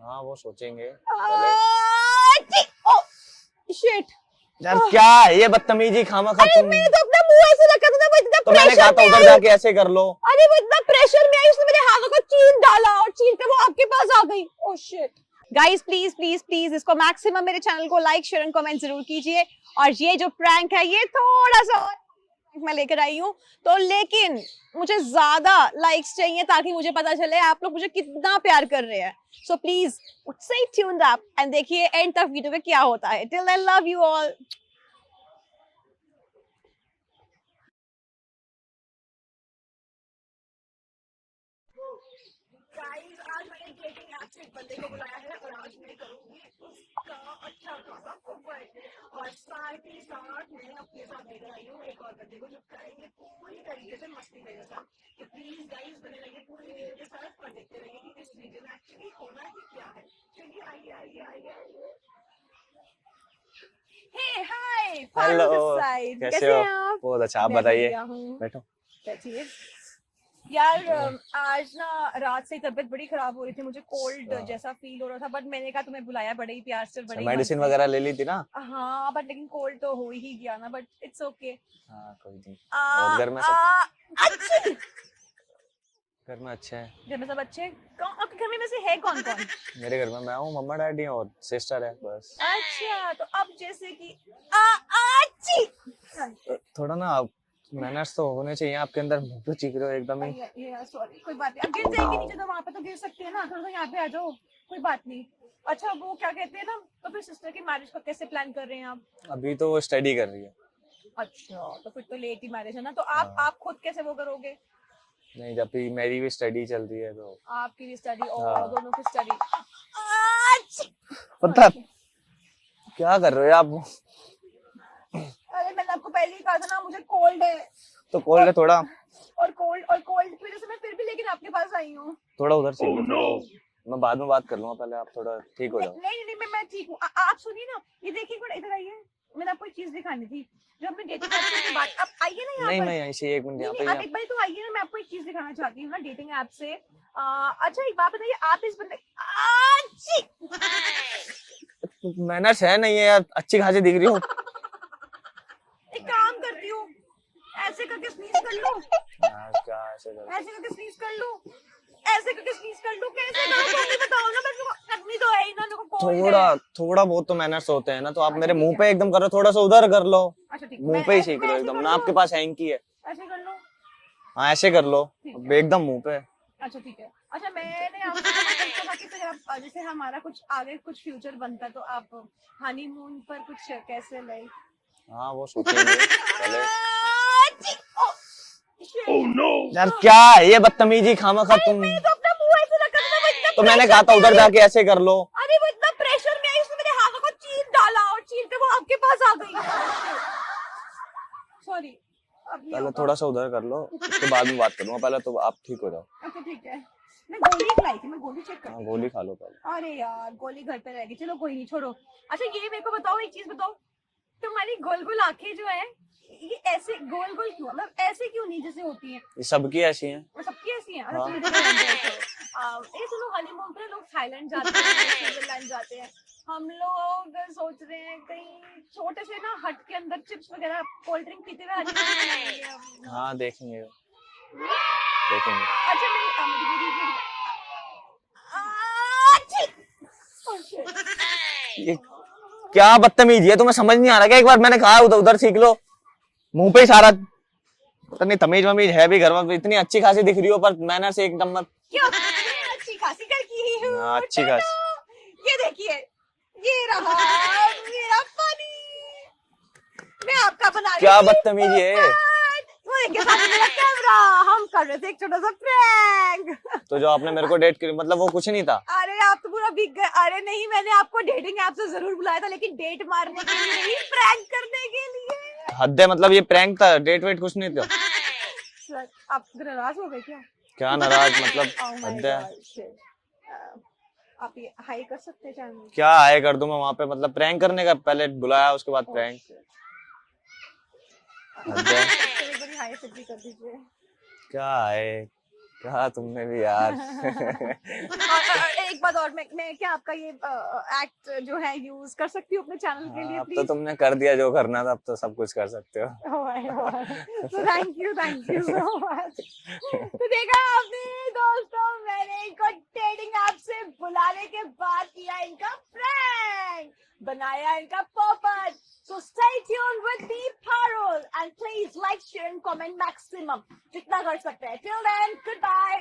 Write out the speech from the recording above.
हाँ वो सोचेंगे। शिट यार क्या है ये बदतमीजी खामखा तुम। मैंने तो अपना मुंह ऐसे रखा था ना, वो इतना तो मैंने कहा था उधर जाके ऐसे कर लो। अरे वो इतना प्रेशर में आई, उसने मेरे हाथों को चीर डाला और चीर के वो आपके पास आ गई। Oh shit. Guys please please please इसको मैक्सिमम मेरे चैनल को लाइक शेयर एंड कमेंट जरूर कीजिए। और ये जो प्रैंक है ये थोड़ा सा मैं लेकर आई हूँ तो, लेकिन मुझे ज्यादा लाइक्स चाहिए ताकि मुझे पता चले आप लोग मुझे कितना प्यार कर रहे हैं। So please stay tuned up and देखिए एंड तक वीडियो में क्या होता है। Till then love you all. Guys आज मैंने डेटिंग ऐप से एक बंदे को बुलाया है और आज मैं करूंगी उसका अच्छा खासा बर्थडे और साथ ही साथ मैं अपने साथ लेकर आई हूँ एक और बंदे को जो करेंगे पूरी तरीके से मस्ती मेरे साथ। तो प्लीज गाइस बने रहिए पूरी वीडियो के साथ और देखते रहिए कि इस वीडियो में एक्चुअली होना ही क्या है। चलिए आइए आइए आइए। हे हाय हेलो साइड कैसे कैसे हो? हैं आप? बहुत अच्छा, आप मैं बताइए। बढ़िया हूँ। बैठो। बैठिए। यार आज ना रात से तबीयत बड़ी खराब हो रही थी, मुझे कोल्ड अच्छा। जैसा फील हो रहा था, बट मैंने कहा तुम्हें बुलाया बड़े ही प्यार से, बड़े ही मन मेडिसिन से। वगैरह ले ली थी ना? हाँ बट लेकिन कोल्ड तो हो ही गया ना, बट इट्स ओके। हाँ कोई नहीं। और घर में सब अच्छे घर में अच्छे हैं? घर में सब अच्छे। आपके घर में वैसे है कौन कौन? मेरे घर में मैं हूँ, मम्मा डैडी और सिस्टर है बस। अच्छा तो अब जैसे कि अच्छी थोड़ा ना मैनर्स तो होने चाहिए आपके अंदर, मुंह पे चीख रहे हो एकदम ही। ये सॉरी कोई बात नहीं, अब गिर जाएंगे नीचे तो वहां पे तो गिर सकते हैं ना, थोड़ा सा यहाँ पे आ जाओ, कोई बात नहीं। अच्छा वो क्या कहते हैं ना, तो फिर सिस्टर की मैरिज का कैसे प्लान कर रहे हैं आप? अभी तो वो स्टडी कर रही है। अच्छा तो फिर तो लेट ही मैरिज है ना, तो आप खुद कैसे वो करोगे? नहीं, जब भी मेरी भी स्टडी चल रही है तो। आपकी भी स्टडी और हाँ। दोनों की स्टडी। पता क्या कर रहे हो आप? अरे मैंने आपको पहले ही कहा था ना मुझे कोल्ड है। तो कोल्ड है थोड़ा। और कोल्ड की वजह से मैं फिर भी लेकिन आपके पास आई हूँ। थोड़ा उधर से मैं बाद में बात कर लूंगा, पहले आप थोड़ा ठीक हो जाओ। नहीं मैं ठीक हूँ। आप सुनिए ना, ये देखिए थोड़ा इधर आइए, मैंने आपको एक चीज दिखानी थी जो हमने डेटिंग ऐप से बात। आप आइए ना यहाँ नहीं पर। मैं यहीं से 1 मिनट यहाँ पे आप एक बार तो आइए ना, मैं आपको एक चीज दिखाना चाहती हूँ ना डेटिंग ऐप से। अच्छा एक बात बताइए, आप इस बंदे मैनर्स है नहीं है यार, अच्छी खासी दिख रही हो। एक काम करती हूँ, ऐसे करके स्नीज कर लो, क्या ऐसे कर? ऐसे करके स्नीज कर लो, ऐसे करके स्नीज कर लो, कैसे करो तुम भी बताओ ना, मेरे को करनी तो है ही ना, मेरे को कोल्ड है। थोड़ा बहुत तो मैनर्स होते हैं ना, तो आप मेरे मुंह पे एकदम करो, थोड़ा सा उधर कर लो। अच्छा ठीक, मुंह पे ही सीख रहे हो एकदम ना, आपके पास हैंकी है। ऐसे कर लो। हाँ ऐसे कर लो, एकदम मुंह पे। अच्छा ठीक है। अच्छा मैंने आपसे कहा था कि फिर आप जैसे हमारा कुछ आगे कुछ फ्यूचर बनता तो आप हनीमून पर कुछ कैसे लाइक। हाँ वो सोचेंगे पहले। ओह नो यार क्या है ये बदतमीजी खामखा तुम। मैंने तो अपना मुंह ऐसे रखा था ना, वो इतना तो मैंने कहा था उधर जाके ऐसे कर लो। अरे वो इतना प्रेशर में आई, उसने मेरे हाथों को चीर डाला और चीर के वो आपके पास आ गई। सॉरी पहले थोड़ा सा उधर कर लो, उसके बाद में बात करूंगा, पहले तो आप ठीक हो जाओ। अच्छा ठीक है। मैं गोली खिलाई थी, मैं गोली चेक कर। हाँ गोली खा लो पहले। अरे यार गोली घर पे रह गई, चलो कोई नहीं छोड़ो। अच्छा ये मेरे को बताओ, एक चीज बताओ, तुम्हारी गोल गोल आंखें जो है ये ऐसे गोल गोल क्यों, मतलब ऐसे क्यों नहीं जैसे होती हैं? ये सबकी ऐसी हैं। सबकी ऐसी हैं? हाँ। ये सुनो, हनीमून पे लोग थाईलैंड जाते हैं, स्विट्जरलैंड जाते हैं, हम लोग सोच रहे हैं कहीं छोटे से ना हट के अंदर चिप्स वगैरह कोल्ड ड्रिंक पीते हुए हनीमून मनाएंगे हम। हाँ देखेंगे देखेंगे। अच्छा ये क्या बदतमीजी है, तुम्हें समझ नहीं आ रहा क्या? एक बार मैंने कहा उधर उधर सीख लो, मुंह पे ही सारा। पता नहीं तमीज वमीज है भी घर में, इतनी अच्छी खासी दिख रही हो पर मैनर से एक नंबर। क्यों अच्छी खासी कर की हूँ। हाँ, अच्छी खासी। ये देखिए, ये रहा मेरा पानी, मैं आपका बना रही क्या थी बदतमीजी है। वो देखिए सामने मेरा कैमरा, हम कर रहे थे एक छोटा सा प्रैंक। तो जो आपने मेरे को डेट की मतलब वो कुछ नहीं था? अरे आप तो पूरा बिक गए। अरे नहीं, मैंने आपको डेटिंग ऐप से जरूर बुलाया था, लेकिन डेट मारने के लिए नहीं, प्रैंक करने के लिए। हद है, मतलब ये प्रैंक था, डेट वेट कुछ नहीं था। सर आप नाराज हो गए क्या? क्या नाराज मतलब? Oh my हद है। God, shit. आप ये हाई कर सकते हैं चैनल? क्या आए कर दूं मैं वहां पे, मतलब प्रैंक करने का पहले बुलाया उसके बाद प्रैंक। हद है। एक बार हाई फिर भी कर दीजिए। क्या है, क्या तुमने भी यार। और एक बात और, मैं क्या आपका ये एक्ट जो है यूज कर सकती हूँ अपने चैनल के लिए अब तो प्लीज? तुमने कर दिया जो करना था, अब तो सब कुछ कर सकते हो। तो थैंक यू सो मच। तो देखा आपने दोस्तों, मैंने इनको डेटिंग ऐप से बुलाने के बाद किया इनका प्रैंक, बनाया इनका पोपट। So stay tuned with Deep Parul and please like, share and comment maximum जितना कर सकते हैं. Till then, goodbye.